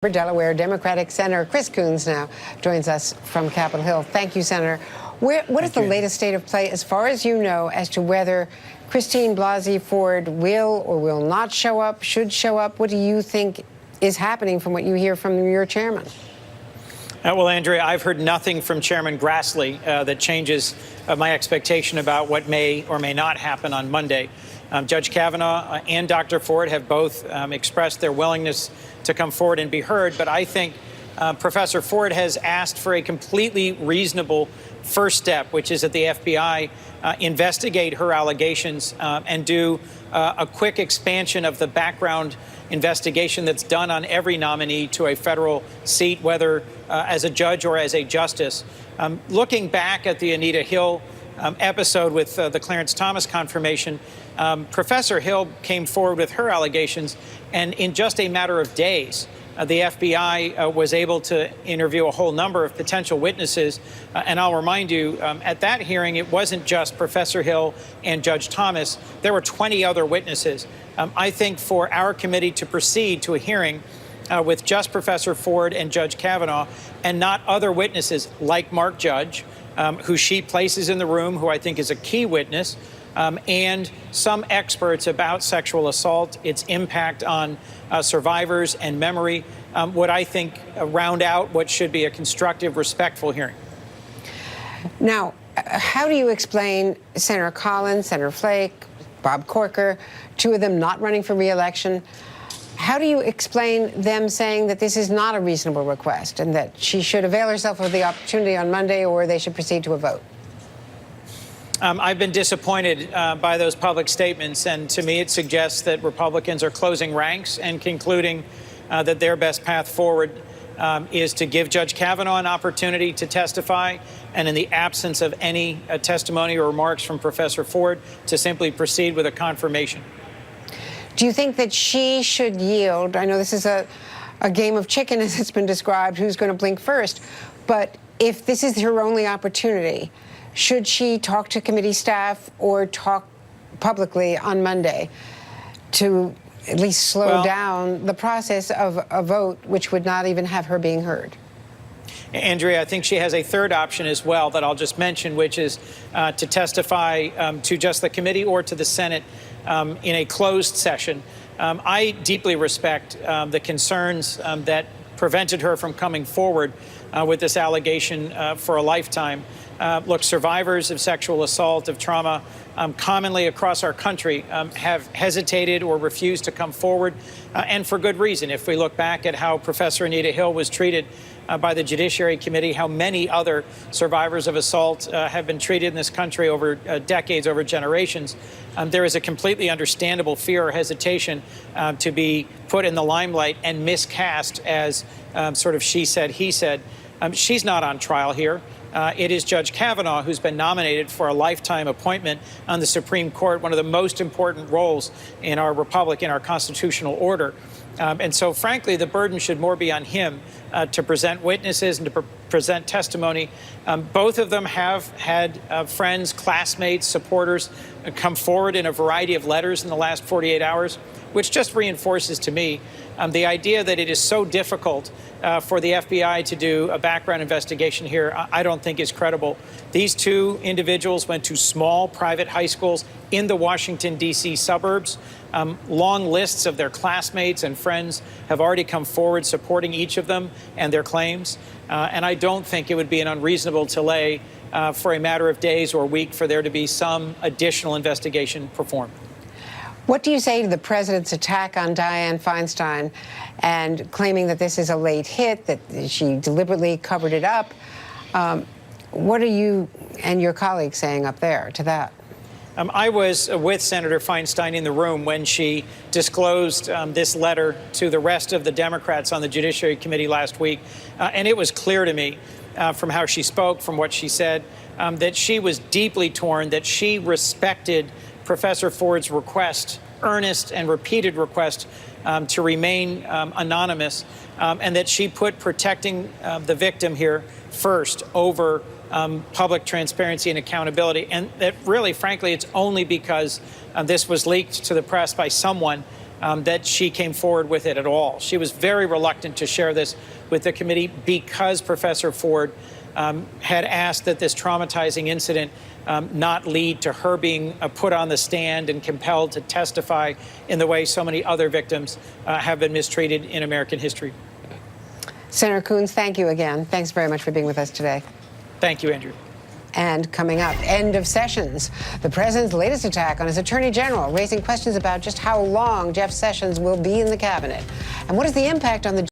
Delaware Democratic Senator Chris Coons now joins us from Capitol Hill. Thank you, Senator. What is the latest state of play, as far as you know, as to whether Christine Blasey Ford will or will not show up, should show up? What do you think is happening from what you hear from your chairman? Well, Andrea, I've heard nothing from Chairman Grassley that changes my expectation about what may or may not happen on Monday. Judge Kavanaugh and Dr. Ford have both expressed their willingness to come forward and be heard, but I think Professor Ford has asked for a completely reasonable first step, which is that the FBI investigate her allegations and do a quick expansion of the background investigation that's done on every nominee to a federal seat, whether as a judge or as a justice. Looking back at the Anita Hill episode with the Clarence Thomas confirmation, Professor Hill came forward with her allegations, and in just a matter of days, the FBI was able to interview a whole number of potential witnesses. And I'll remind you, at that hearing, it wasn't just Professor Hill and Judge Thomas. There were 20 other witnesses. I think for our committee to proceed to a hearing with just Professor Ford and Judge Kavanaugh and not other witnesses like Mark Judge, who she places in the room, who I think is a key witness, and some experts about sexual assault, its impact on survivors and memory, would, I think, round out what should be a constructive, respectful hearing. Now, how do you explain Senator Collins, Senator Flake, Bob Corker, two of them not running for re-election? How do you explain them saying that this is not a reasonable request and that she should avail herself of the opportunity on Monday, or they should proceed to a vote? I've been disappointed by those public statements, and to me it suggests that Republicans are closing ranks and concluding that their best path forward is to give Judge Kavanaugh an opportunity to testify, and in the absence of any testimony or remarks from Professor Ford, to simply proceed with a confirmation. Do you think that she should yield? I know this is a game of chicken, as it's been described, who's going to blink first, but if this is her only opportunity, should she talk to committee staff or talk publicly on Monday to at least slow down the process of a vote, which would not even have her being heard? Andrea, I think she has a third option as well that I'll just mention, which is to testify to just the committee or to the Senate in a closed session. I deeply respect the concerns that prevented her from coming forward with this allegation for a lifetime. Look, survivors of sexual assault, of trauma, commonly across our country have hesitated or refused to come forward, and for good reason. If we look back at how Professor Anita Hill was treated by the Judiciary Committee, how many other survivors of assault have been treated in this country over decades, over generations, there is a completely understandable fear or hesitation to be put in the limelight and miscast as sort of she said, he said. She's not on trial here. It is Judge Kavanaugh who's been nominated for a lifetime appointment on the Supreme Court, one of the most important roles in our republic, in our constitutional order. And so, frankly, the burden should more be on him to present witnesses and to present testimony. Both of them have had friends, classmates, supporters come forward in a variety of letters in the last 48 hours, which just reinforces to me the idea that it is so difficult for the FBI to do a background investigation here. I don't think is credible. These two individuals went to small private high schools in the Washington, D.C. suburbs. Long lists of their classmates and friends have already come forward supporting each of them and their claims. And I don't think it would be an unreasonable delay for a matter of days or a week for there to be some additional investigation performed. What do you say to the president's attack on Dianne Feinstein and claiming that this is a late hit, that she deliberately covered it up? What are you and your colleagues saying up there to that? I was with Senator Feinstein in the room when she disclosed this letter to the rest of the Democrats on the Judiciary Committee last week. And it was clear to me from how she spoke, from what she said, that she was deeply torn, that she respected Professor Ford's request, earnest and repeated request to remain anonymous, and that she put protecting the victim here first over public transparency and accountability. And that really, frankly, it's only because this was leaked to the press by someone that she came forward with it at all. She was very reluctant to share this with the committee because Professor Ford had asked that this traumatizing incident not lead to her being put on the stand and compelled to testify in the way so many other victims have been mistreated in American history. Senator Coons, thank you again. Thanks very much for being with us today. Thank you, Andrew. And coming up, end of sessions. The president's latest attack on his attorney general, raising questions about just how long Jeff Sessions will be in the cabinet. And what is the impact on the